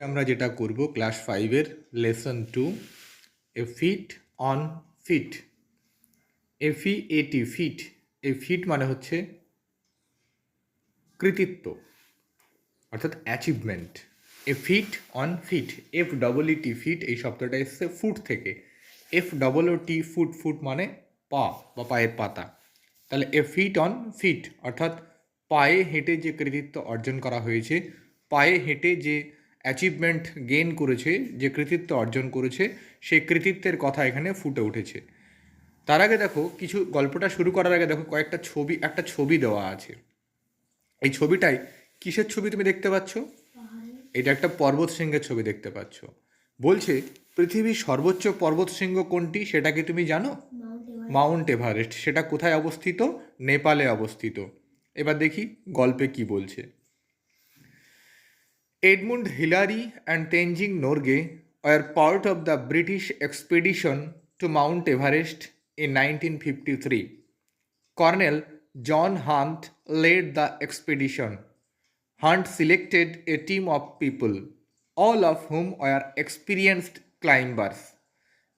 আমরা যেটা করব ক্লাস 5-এর lesson 2 a feat on feet. FEAT feat. এই ফিট মানে হচ্ছে কৃতিত্ব অর্থাৎ achievement. A feat on feet, FEET feet এই শব্দটা এসছে ফুট থেকে। FOOT ফুট, ফুট মানে পা বা পায়ের পাতা। তাহলে এ ফিট অন ফিট অর্থাৎ পায়ে হেঁটে যে কৃতিত্ব অর্জন করা হয়েছে, পায়ে হেঁটে যে অ্যাচিভমেন্ট গেইন করেছে, যে কৃতিত্ব অর্জন করেছে, সেই কৃতিত্বের কথা এখানে ফুটে উঠেছে। তার আগে দেখো, কিছু গল্পটা শুরু করার আগে দেখো একটা ছবি দেওয়া আছে। এই ছবিটাই কিসের ছবি তুমি দেখতে পাচ্ছ? এটা একটা পর্বত শৃঙ্গের ছবি দেখতে পাচ্ছ। বলছে পৃথিবীর সর্বোচ্চ পর্বত শৃঙ্গ কোনটি সেটা কি তুমি জানো? Mount Everest. সেটা কোথায় অবস্থিত? নেপালে অবস্থিত। এবার দেখি গল্পে কি বলছে। Edmund Hillary and Tenzing Norgay were part of the British expedition to Mount Everest in 1953. Colonel John Hunt led the expedition. Hunt selected a team of people, all of whom were experienced climbers.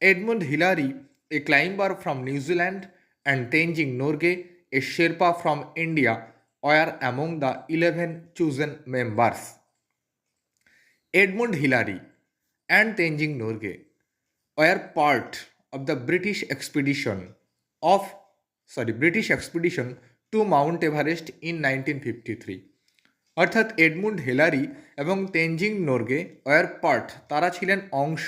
Edmund Hillary, a climber from New Zealand, and Tenzing Norgay, a Sherpa from India, were among the 11 chosen members. Edmund Hillary and Tenzing Norgay were part of the British expedition to Mount Everest in 1953. অর্থাৎ Edmund Hillary এবং Tenzing Norgay war part, তারা ছিলেন অংশ।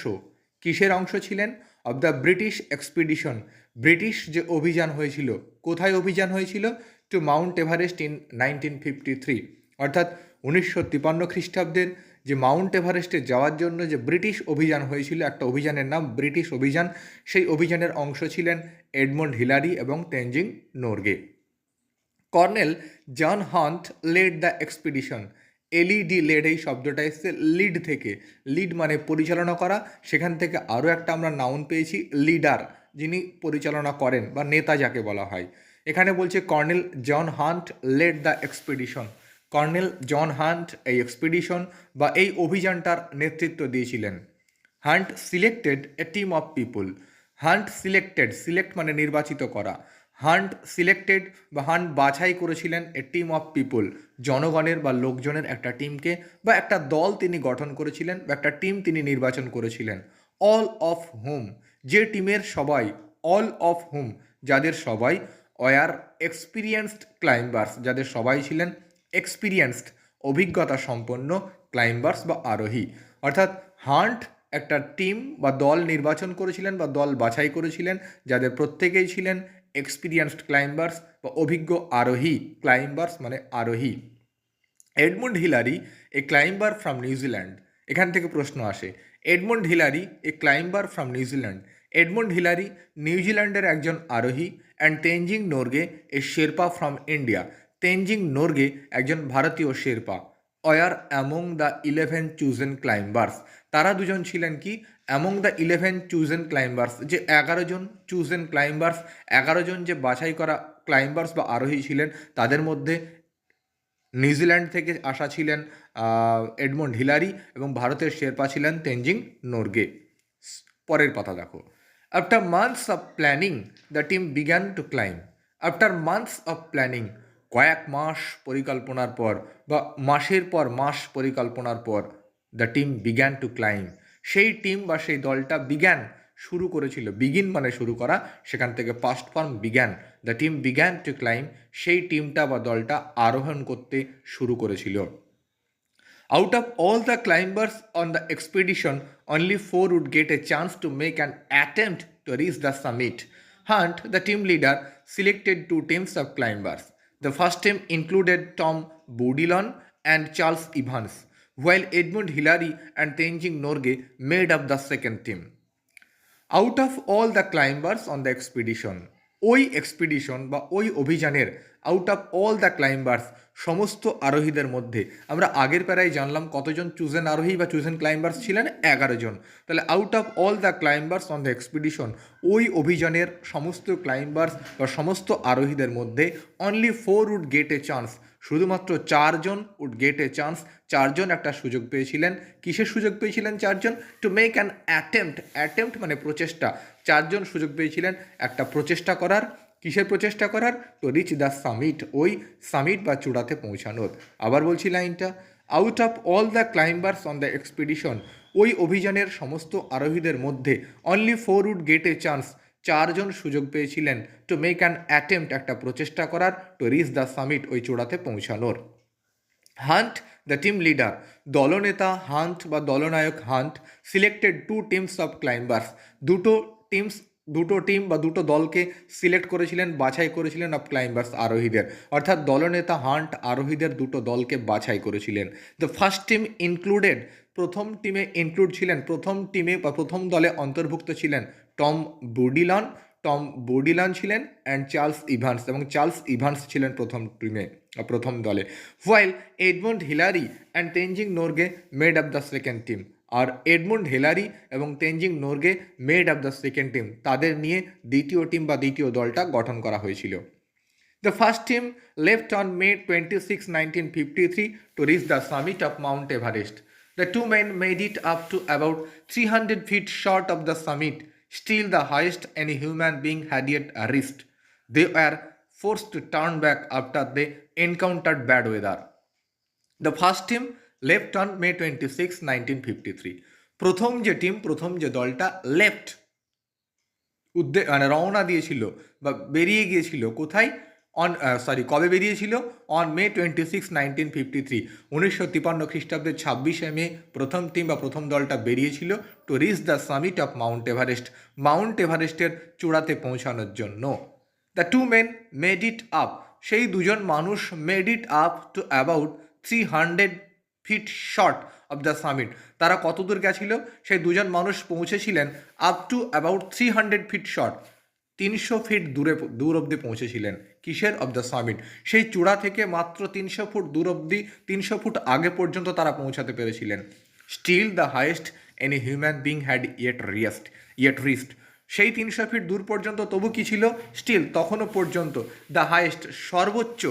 কিসের অংশ ছিলেন? Of the British expedition, British যে অভিযান হয়েছিল। কোথায় অভিযান হয়েছিল? To Mount Everest in 1953। অর্থাৎ 1953 খ্রিস্টাব্দের যে মাউন্ট এভারেস্টে যাওয়ার জন্য যে ব্রিটিশ অভিযান হয়েছিল, একটা অভিযানের নাম ব্রিটিশ অভিযান, সেই অভিযানের অংশ ছিলেন এডমন্ড হিলারি এবং Tenzing Norgay. Colonel John Hunt led the expedition. LED led এই শব্দটা এসছে লিড থেকে। লিড মানে পরিচালনা করা, সেখান থেকে আরও একটা আমরা নাউন পেয়েছি লিডার, যিনি পরিচালনা করেন বা নেতা যাকে বলা হয়। এখানে বলছে colonel John Hunt led the expedition. Colonel John Hunt এই এক্সপিডিশন বা এই অভিযানটার নেতৃত্ব দিয়েছিলেন। Hunt selected a team of people. Hunt select মানে নির্বাচিত করা। হান্ট সিলেক্টেড বা হান্ট বাছাই করেছিলেন এ টিম অফ পিপল, জনগণের বা লোকজনের একটা টিমকে বা একটা দল তিনি গঠন করেছিলেন বা একটা টিম তিনি নির্বাচন করেছিলেন। অল অফ হুম, যে টিমের সবাই, অল অফ হুম যাদের সবাই ওয়ার এক্সপিরিয়েন্সড ক্লাইম্বার্স, যাদের সবাই ছিলেন এক্সপিরিয়েন্সড অভিজ্ঞতা সম্পন্ন ক্লাইম্বার্স বা আরোহী। অর্থাৎ হান্ট একটা টিম বা দল নির্বাচন করেছিলেন বা দল বাছাই করেছিলেন, যাদের প্রত্যেকেই ছিলেন এক্সপিরিয়েন্সড ক্লাইম্বার্স বা অভিজ্ঞ আরোহী। ক্লাইম্বার্স মানে আরোহী। Edmund Hillary a climber from New Zealand. এখান থেকে প্রশ্ন আসে, Edmund Hillary a climber from New Zealand. Edmund Hillary নিউজিল্যান্ডের একজন আরোহী। And Tenzing Norgay a Sherpa from India. Tenzing Norgay একজন ভারতীয় Sherpa. Were among the 11 chosen climbers. তারা দুজন ছিলেন কি? অ্যামং দ্য 11 চুজেন ক্লাইম্বার্স, যে 11 জন চুজেন ক্লাইম্বার্স, 11 জন যে বাছাই করা ক্লাইম্বার্স বা আরোহী ছিলেন, তাদের মধ্যে নিউজিল্যান্ড থেকে আসা ছিলেন এডমন্ড হিলারি এবং ভারতের শেরপা ছিলেন তেনজিং নোরগে। পরের কথা দেখো। After months of planning the team began to climb. After months of planning, কয়েক মাস পরিকল্পনার পর বা মাসের পর মাস পরিকল্পনার পর, the team began to climb, সেই টিম বা সেই দলটা বিগ্যান শুরু করেছিল। বিগিন মানে শুরু করা, সেখান থেকে past form began. The team began to climb, সেই টিমটা বা দলটা আরোহণ করতে শুরু করেছিল। Out of all the climbers on the expedition, only 4 would get a chance to make an attempt to reach the summit. Hunt, the team leader, selected 2 teams of climbers. The first team included Tom Boudillon and Charles Evans, while Edmund Hillary and Tenzing Norgay made up the second team. Out of all the climbers on the expedition, ওই expedition বা ওই অভিযানের out of all the climbers, সমস্ত আরোহীদের মধ্যে আমরা আগের প্যারায় জানলাম কতজন চুজেন আরোহী বা চুজেন ক্লাইম্বার্স ছিলেন? 11 জন। তাহলে out of all the climbers on the expedition, ওই অভিযানের সমস্ত ক্লাইম্বার্স বা সমস্ত আরোহীদের মধ্যে only 4 would get a chance, শুধুমাত্র 4 জন উড গেট এ চান্স, 4 জন একটা সুযোগ পেয়েছিলেন। কিসের সুযোগ পেয়েছিলেন 4 জন? টু মেক অ্যান অ্যাটেম্প্ট মানে প্রচেষ্টা। 4 জন সুযোগ পেয়েছিলেন একটা প্রচেষ্টা করার। কিসের প্রচেষ্টা করার? টু রিচ দ্য সামিট, ওই সামিট বা চূড়াতে পৌঁছানোর। আবার বলছি লাইনটা, out of all the climbers on the expedition, ওই অভিযানের সমস্ত আরোহীদের মধ্যে only 4 would get a chance, 4 জন সুযোগ পেয়েছিলেন টু মেক অ্যান অ্যাটেম্প্ট একটা প্রচেষ্টা করার, টু রিচ দ্য সামিট ওই চূড়াতে পৌঁছানোর। হান্ট দ্য টিম লিডার, দলনেতা হান্ট বা দলনায়ক Hunt selected 2 teams of climbers, দুটো টিম বা দুটো দলকে সিলেক্ট করেছিলেন, বাছাই করেছিলেন অফ ক্লাইম্বার্স আরোহীদের। অর্থাৎ দলনেতা হান্ট আরোহীদের দুটো দলকে বাছাই করেছিলেন। দ্য ফার্স্ট টিম ইনক্লুডেড, প্রথম টিমে ইনক্লুড ছিলেন, প্রথম টিমে বা প্রথম দলে অন্তর্ভুক্ত ছিলেন টম বুডিলান ছিলেন অ্যান্ড চার্লস ইভান্স, এবং চার্লস ইভান্স ছিলেন প্রথম দলে। While Edmund Hillary and Tenzing Norgay made of the second team, আর এডমন্ড হিলারি এবং Tenzing Norgay made of the second team, তাদের নিয়ে দ্বিতীয় টিম বা দ্বিতীয় দলটা গঠন করা হয়েছিল। The first team left on May 26, 1953 to reach the summit of Mount Everest. The two men made it up to about 300 feet short of the summit, still the highest any human being had yet reached. They were forced to turn back after they encountered bad weather. The first team left on May 26, 1953. প্রথম যে দলটা left মানে রওনা দিয়েছিল বা বেরিয়ে গিয়েছিল কোথায়, কবে বেরিয়েছিল? অন মে 26, 1953, 1953 খ্রিস্টাব্দের 26শে মে প্রথম টিম বা প্রথম দলটা বেরিয়েছিল to reach the summit of Mount Everest, Mount এভারেস্টের চূড়াতে পৌঁছানোর জন্য। The two men made it up, সেই দুজন মানুষ made it up to about 300 feet short of the summit, তারা কত দূর গেছিল? সেই দুজন মানুষ পৌঁছেছিলেন up to about 300 feet short, 300 feet দূর অবধি পৌঁছেছিলেন। কিসের? অফ দ্য সামিট, সেই চূড়া থেকে মাত্র 300 ফুট দূর অবধি, 300 ফুট আগে পর্যন্ত তারা পৌঁছাতে পেরেছিলেন। Still the highest any human being had yet reached, সেই 300 ফিট দূর পর্যন্ত তবু কি ছিল? স্টিল, তখনও পর্যন্ত, দ্য হাইয়েস্ট সর্বোচ্চ,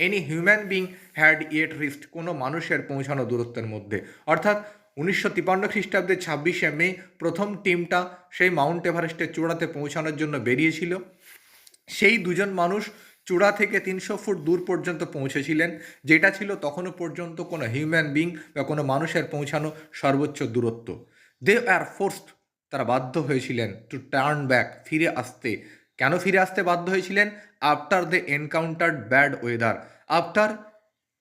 any human being had yet reached কোনো মানুষের পৌঁছানো দূরত্বের মধ্যে। অর্থাৎ 1953 খ্রিস্টাব্দের 26শে মে প্রথম টিমটা সেই মাউন্ট এভারেস্টের চূড়াতে পৌঁছানোর জন্য বেরিয়েছিল। সেই দুজন মানুষ চূড়া থেকে 300 ফুট দূর পর্যন্ত পৌঁছেছিলেন, যেটা ছিল তখনও পর্যন্ত কোনো হিউম্যান বিং বা কোনো মানুষের পৌঁছানো সর্বোচ্চ দূরত্ব। দে আর ফোর্সড, তারা বাধ্য হয়েছিলেন টু টার্ন ব্যাক, ফিরে আসতে। কেন ফিরে আসতে বাধ্য হয়েছিলেন? After they encountered bad weather, after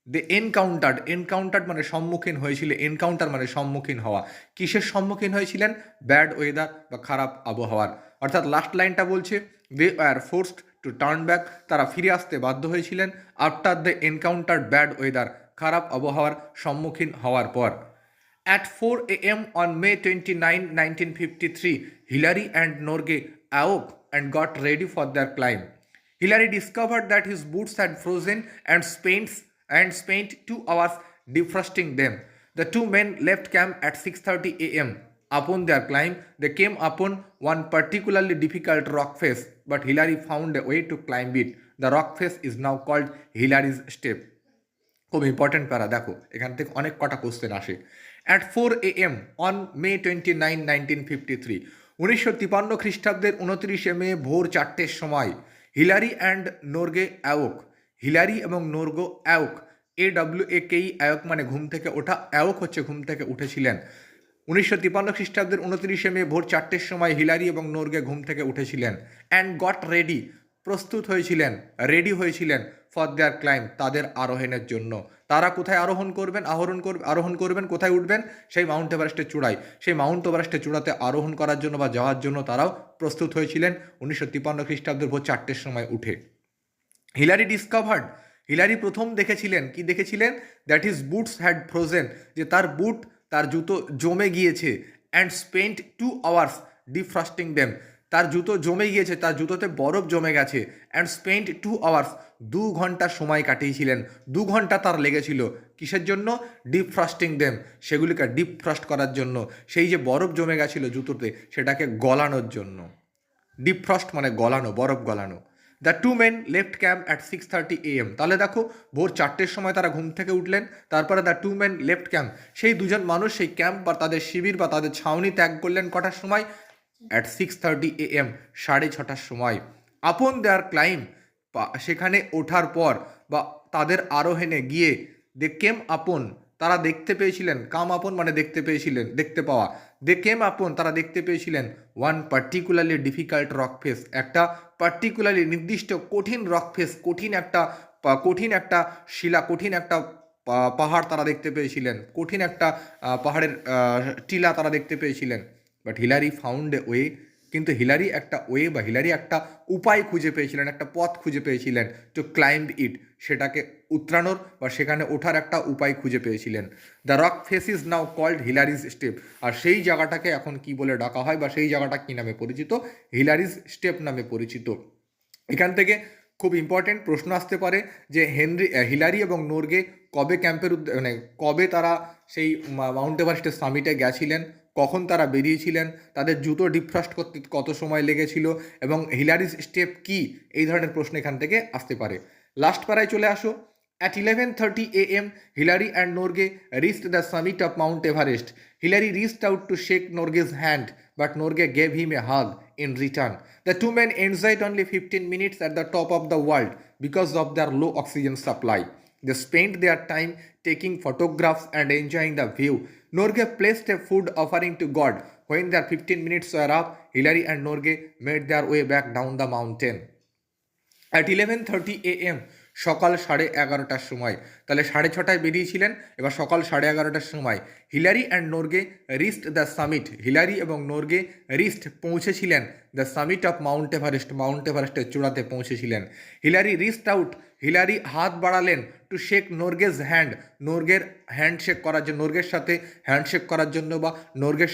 they encountered মানে সম্মুখীন হয়েছিল, এনকাউন্টার মানে সম্মুখীন হওয়া। কিসের সম্মুখীন হয়েছিলেন? ব্যাড ওয়েদার বা খারাপ আবহাওয়ার। অর্থাৎ লাস্ট লাইনটা বলছে দে আর ফোর্সড টু টার্ন ব্যাক, তারা ফিরে আসতে বাধ্য হয়েছিলেন after the encountered bad weather, খারাপ আবহাওয়ার সম্মুখীন হওয়ার পর। At 4 a.m. on May 29, 1953, Hillary and Norgay awoke and got ready for their climb. Hillary discovered that his boots had frozen and spent 2 hours defrosting them. The two men left camp at 6:30 a.m. Upon their climb, they came upon one particularly difficult rock face, but Hillary found a way to climb it. The rock face is now called Hillary's Step. খুব important প্যারা, দেখো এখান থেকে অনেক কটা question আসে। At 4 a.m. On May 29, 1953, 1953 খ্রিস্টাব্দের 29শে মে ভোর 4টের সময় হিলারি অ্যান্ড নোরগে অ্যাওক, হিলারি এবং নোরগো অ্যাওক, AWAKE, অ্যাওক মানে ঘুম থেকে ওঠা, অ্যাওক হচ্ছে ঘুম থেকে উঠেছিলেন। 1953 খ্রিস্টাব্দের 29শে মে ভোর 4টের সময় হিলারি এবং নোরগে ঘুম থেকে উঠেছিলেন। অ্যান্ড গট রেডি, প্রস্তুত হয়েছিলেন, রেডি হয়েছিলেন ফর দেয়ার ক্লাইম্ব, তাদের আরোহণের জন্য। তারা কোথায় আরোহণ করবেন, কোথায় উঠবেন? সেই মাউন্ট এভারেস্টের চূড়ায়। সেই মাউন্ট এভারেস্টের চূড়াতে আরোহণ করার জন্য বা যাওয়ার জন্য তারাও প্রস্তুত হয়েছিলেন 1953 খ্রিস্টাব্দের ভোর 4টের সময় উঠে। হিলারি প্রথম দেখেছিলেন, কি দেখেছিলেন? That his boots had frozen, যে তার জুতো জমে গিয়েছে। And spent 2 hours defrosting them, তার জুতো জমে গিয়েছে, তার জুতোতে বরফ জমে গেছে। অ্যান্ড স্পেন্ট 2 hours, 2 ঘন্টা সময় কাটিয়েছিলেন, 2 ঘন্টা তার লেগেছিল কিসের জন্য? ডিফ্রস্টিং দেম, সেগুলিকে ডিফ্রস্ট করার জন্য, সেই যে বরফ জমে গেছিলো জুতোতে সেটাকে গলানোর জন্য। ডিফ্রস্ট মানে গলানো, বরফ গলানো। The two men left camp at 6:30 AM। তাহলে দেখো ভোর 4টের সময় তারা ঘুম থেকে উঠলেন, তারপরে the two men left camp, সেই দুজন মানুষ সেই ক্যাম্প বা তাদের শিবির বা তাদের ছাউনি ত্যাগ করলেন কটার সময়? অ্যাট 6:30 AM, 6:30টার সময়। আপন দেয়ার ক্লাইম, সেখানে ওঠার পর বা তাদের আরোহণে গিয়ে দে কেম আপন, তারা দেখতে পেয়েছিলেন, কাম আপন মানে দেখতে পেয়েছিলেন, দেখতে পাওয়া, দে কেম আপন তারা দেখতে পেয়েছিলেন one particularly difficult rock face, একটা পার্টিকুলারলি নির্দিষ্ট কঠিন রক ফেস, কঠিন একটা শিলা, কঠিন একটা পাহাড় তারা দেখতে পেয়েছিলেন, কঠিন একটা পাহাড়ের টিলা তারা দেখতে পেয়েছিলেন। But Hillary found a way, কিন্তু হিলারি একটা ওয়ে বা হিলারি একটা উপায় খুঁজে পেয়েছিলেন, একটা পথ খুঁজে পেয়েছিলেন টু ক্লাইম্ব ইট, সেটাকে উতরানোর বা সেখানে ওঠার একটা উপায় খুঁজে পেয়েছিলেন। The rock face is now called Hillary's step, আর সেই জায়গাটাকে এখন কি বলে ডাকা হয় বা সেই জায়গাটা কী নামে পরিচিত? হিলারিজ স্টেপ নামে পরিচিত। এখান থেকে খুব ইম্পর্টেন্ট প্রশ্ন আসতে পারে যে হিলারি এবং নোরগে কবে মানে কবে তারা সেই মাউন্ট এভারেস্টের সামিটে গেছিলেন, কখন তারা বেরিয়েছিলেন, তাদের জুতো ডিফ্রস্ট করতে কত সময় লেগেছিল, এবং হিলারিস স্টেপ কি, এই ধরনের প্রশ্ন এখান থেকে আসতে পারে। লাস্ট পারায় চলে আসো। At 11:30 AM, Hillary and Norgay reached the summit of Mount Everest. Hillary reached out to shake Norgay's hand, but Norgay gave him a hug in return. The two men enjoyed only 15 minutes at the top of the world because of their low oxygen supply. They spent their time taking photographs and enjoying the view. Norgay placed a food offering to God. When their 15 minutes were up, Hillary and Norgay made their way back down the mountain. At 11:30 AM, সকাল 11:30টার সময়, তাহলে 6:30টায় বেরিয়েছিলেন, এবার সকাল 11:30টার সময় Hillary and Norgay reached the summit, Hillary এবং Norgay wrist পৌঁছেছিলেন the summit of Mount Everest, Mount এভারেস্টের চূড়াতে পৌঁছেছিলেন। হিলারি রিস্ট আউট, হিলারি হাত বাড়ালেন টু শেক নোরগেজ হ্যান্ড, নোরগের হ্যান্ডশেক করার জন্য, নোরগের সাথে হ্যান্ডশেক করার জন্য বা নোরগের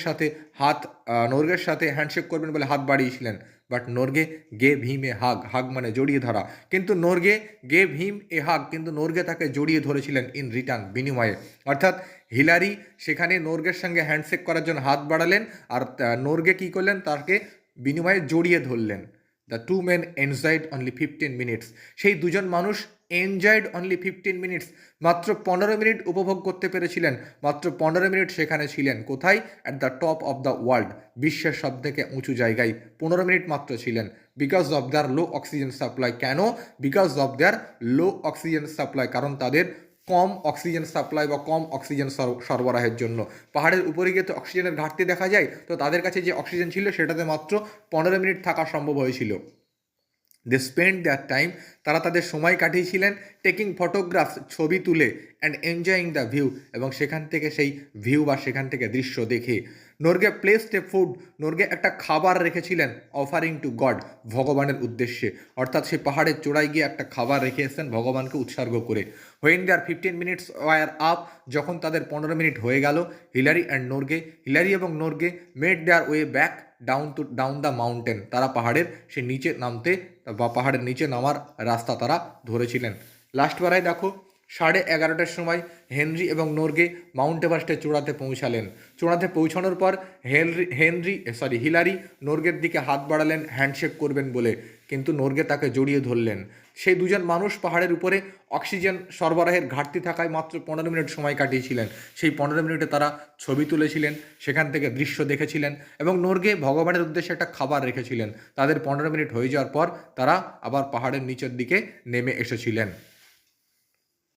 সাথে হ্যান্ডশেক করবেন বলে হাত বাড়িয়েছিলেন। বাট নোরগে গেভ হিম এ হাগ, হাগ মানে জড়িয়ে ধরা, কিন্তু নোরগে গেভ হিম এ হাগ, কিন্তু নোরগে তাকে জড়িয়ে ধরেছিলেন ইন রিটার্ন, বিনিময়ে। অর্থাৎ হিলারি সেখানে নোরগের সঙ্গে হ্যান্ডশেক করার জন্য হাত বাড়ালেন, আর নোরগে কী করলেন, তাকে বিনিময়ে জড়িয়ে ধরলেন। The two men enjoyed only 15 minutes, সেই দুজন মানুষ এনজয়েড অনলি 15 মিনিটস, মাত্র 15 মিনিট উপভোগ করতে পেরেছিলেন, মাত্র 15 মিনিট সেখানে ছিলেন। কোথায়? At the top of the world, বিশ্বের সব থেকে উঁচু জায়গায় 15 মিনিট মাত্র ছিলেন। Because of their low oxygen supply, কেন? Because of their low oxygen supply, কারণ তাদের কম অক্সিজেন সাপ্লাই বা কম অক্সিজেন সরবরাহের জন্য। পাহাড়ের উপরে গিয়ে তো অক্সিজেনের ঘাটতি দেখা যায়, তো তাদের কাছে যে অক্সিজেন ছিল সেটাতে মাত্র 15 মিনিট থাকা সম্ভব হয়েছিল। দে স্পেন্ড দেয়ার টাইম, তারা তাদের সময় কাটিয়েছিলেন টেকিং ফটোগ্রাফস, ছবি তুলে, অ্যান্ড এনজয়িং দ্য ভিউ, এবং সেখান থেকে সেই ভিউ বা সেখান থেকে দৃশ্য দেখে। নোরগে প্লেসড এ ফুড, নোরগে একটা খাবার রেখেছিলেন অফারিং টু গড, ভগবানের উদ্দেশ্যে, অর্থাৎ সেই পাহাড়ের চূড়ায় গিয়ে একটা খাবার রেখে এসেছেন ভগবানকে উৎসর্গ করে। When their 15 minutes were up, যখন তাদের 15 মিনিট হয়ে গেল, হিলারি এবং Norgay made their way back down the mountain, তারা পাহাড়ের সে নিচে নামতে বা পাহাড়ের নিচে নামার রাস্তা তারা ধরেছিলেন। লাস্ট বারায় দেখো 11:30টার সময় এবং নোরগে মাউন্ট এভারেস্টের চূড়াতে পৌঁছালেন। চূড়াতে পৌঁছানোর পর হিলারি নোরগের দিকে হাত বাড়ালেন হ্যান্ডশেক করবেন বলে, কিন্তু নোরগে তাকে জড়িয়ে ধরলেন। সেই দুজন মানুষ পাহাড়ের উপরে অক্সিজেন সরবরাহের ঘাটতি থাকায় মাত্র 15 মিনিট সময় কাটিয়েছিলেন। সেই 15 মিনিটে তারা ছবি তুলেছিলেন, সেখান থেকে দৃশ্য দেখেছিলেন, এবং নোরগে ভগবানের উদ্দেশ্যে একটা খাবার রেখেছিলেন। তাদের 15 মিনিট হয়ে যাওয়ার পর তারা আবার পাহাড়ের নিচের দিকে নেমে এসেছিলেন।